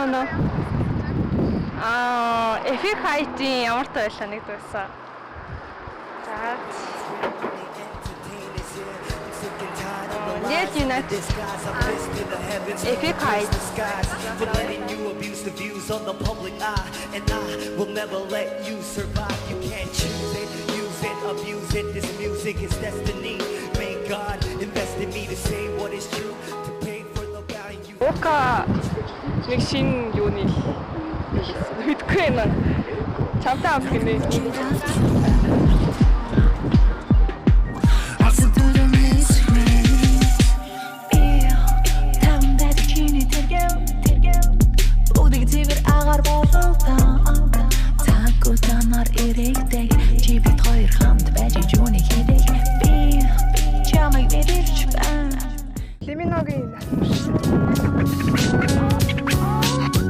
оноо. Эфир хайтын ямар тойлоо нэг дуусан. За. Let you know. Epic height. For letting you abuse the views on the public eye, and I will never let you survive. You can't choose it, use it, abuse it. This music is destiny. May God invest in me to say what is true, to pay for the value. Ока нэг шин юуны мэдгүй юм. Чамтай амт гинэ.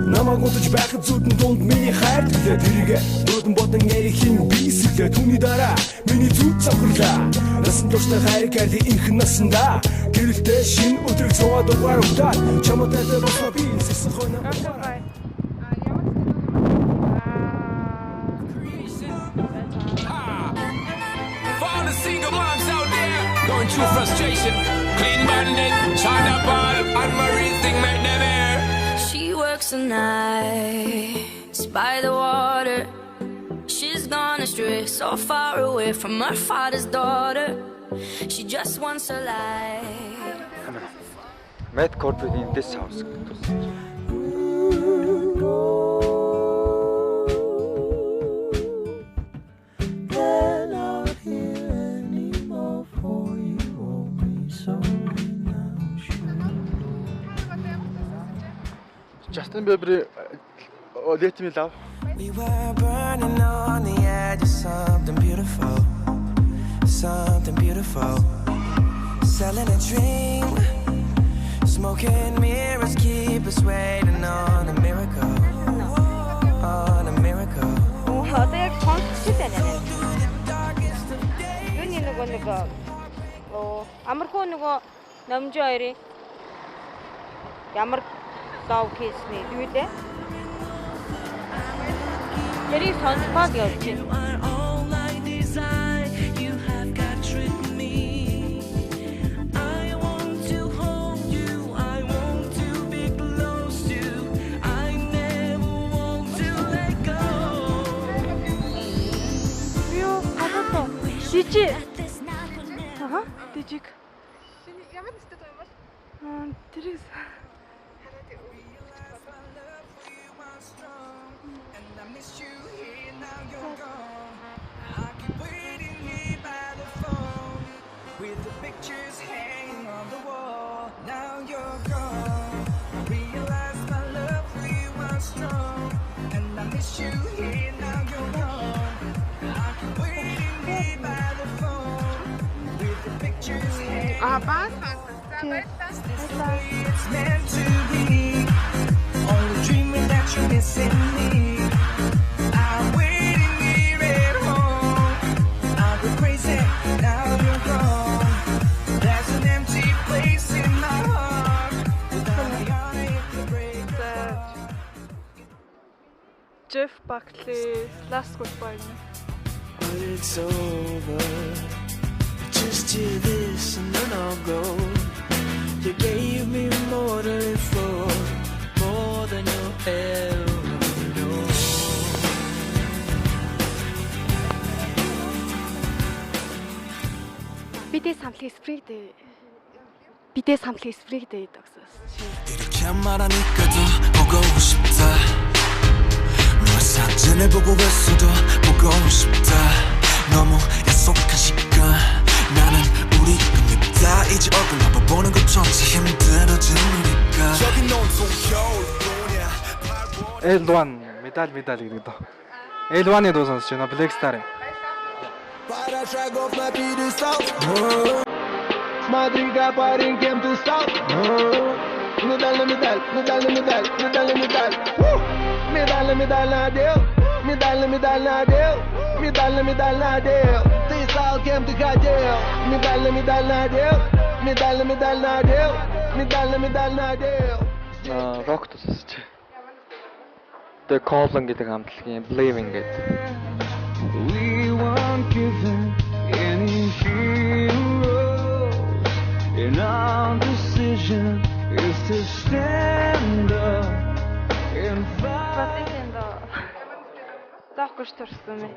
Намаг удаж байхад зүудэн дунд миний хайр төлөө тэргээ нүүдэн бодон ярихын бийсэлээ түүний дараа миний зүуд цохрлаа насан турштай хайр гэрли инхэн насандаа гэрэлтэй шин өдрөг цуваа дугаар удаад чамтай босоо би сэсэн хойно For the single moms out there going through frustration, Clean Bandit, China Ball, and Marie thing make them air. She works the nights by the water. She's gone astray, so far away from her father's daughter. She just wants a life. Matt Cordwood in this house. Justin Bieber, Let Me Love. We were burning on the edge of something beautiful, something beautiful. Selling a dream, smoking mirrors keep us waiting on a miracle, on a miracle. Одоо яг сонсч байна. Юуны нэг амархуу нөгөө номжоо хоёрын ямар дав хийсний юу лээ? Тэрийг сонсоод явж байна. Дижи. Ага, дижиг. Ямар нэстэй той юм бол? Тэрийг with the pictures hanging on the wall. Now you're gone. I realize my love for you was strong, and I miss you here. Now you're gone. I keep waiting here by the phone with the pictures hanging on the wall. That's the way it's meant to be. Only dreaming that you're missing me. I'm waiting here at home. I go crazy. Now you're gone. There's an empty place in my heart. Without me, I hate to break that. Jeff Buckley, Last Goodbye. But it's over. Just hear this and then I'll go. You gave me more to live for, more than you'll ever know. Бидээ самлын спрей дээ. Бидээ самлын спрей дээ гэсэн. 이렇게 말하니까도 보고 싶다. 너의 사진을 보고 있어도 보고 싶다. 너무 약속한 시간 나는 우리 끝냈다. 이제 얼굴 한번 보는 것조차 힘들어진 우리가 저기 온통 겨울뿐이야. L1 медаль гэдэг доо. L1-ы дуу сонсож байна. Black Star. Пара шагов на пьедестал. Смотри-ка, парень, кем ты стал? Медаль на медаль, медаль на медаль, медаль на медаль. Медаль на медаль надел, медаль на медаль надел, медаль на медаль надел. Ты стал кем ты хотел. Медаль на медаль надел, медаль на медаль надел, медаль на медаль надел. Рок сонсож. The Colon гэдэг хамтлагийн Believing гэдэг. We weren't given any heroes, and our decision is to stand up and fight. Заахгүй төрсөн мэ.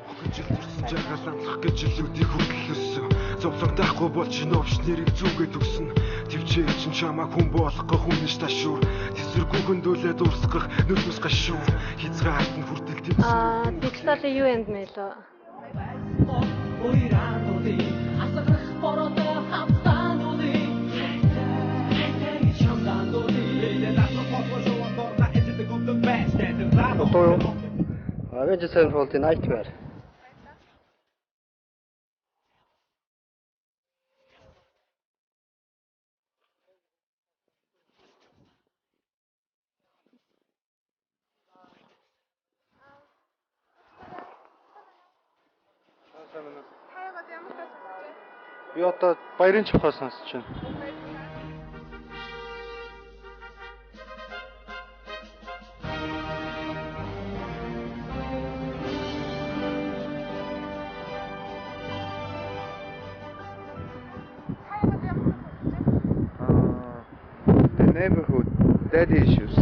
Жагаас анхлах гэж жилүүдийг хөдлөсөн. Зовлон тахгүй бол чи новш нэрийг зүгээд өгсөн. Твчээ чин чамаа хүн болгох хүн ш ташуур. Тэсвэргүй хөндөлөө дуусгах нүднэс гашуун. Хязгаарт нь хүртэл тэмсэн. Текстали юу энд мэлөө? Одоо юу? Avenged Sevenfold Nightmare. Би одоо баярын чухал сонсож байна. The Neighborhood, Daddy Issues.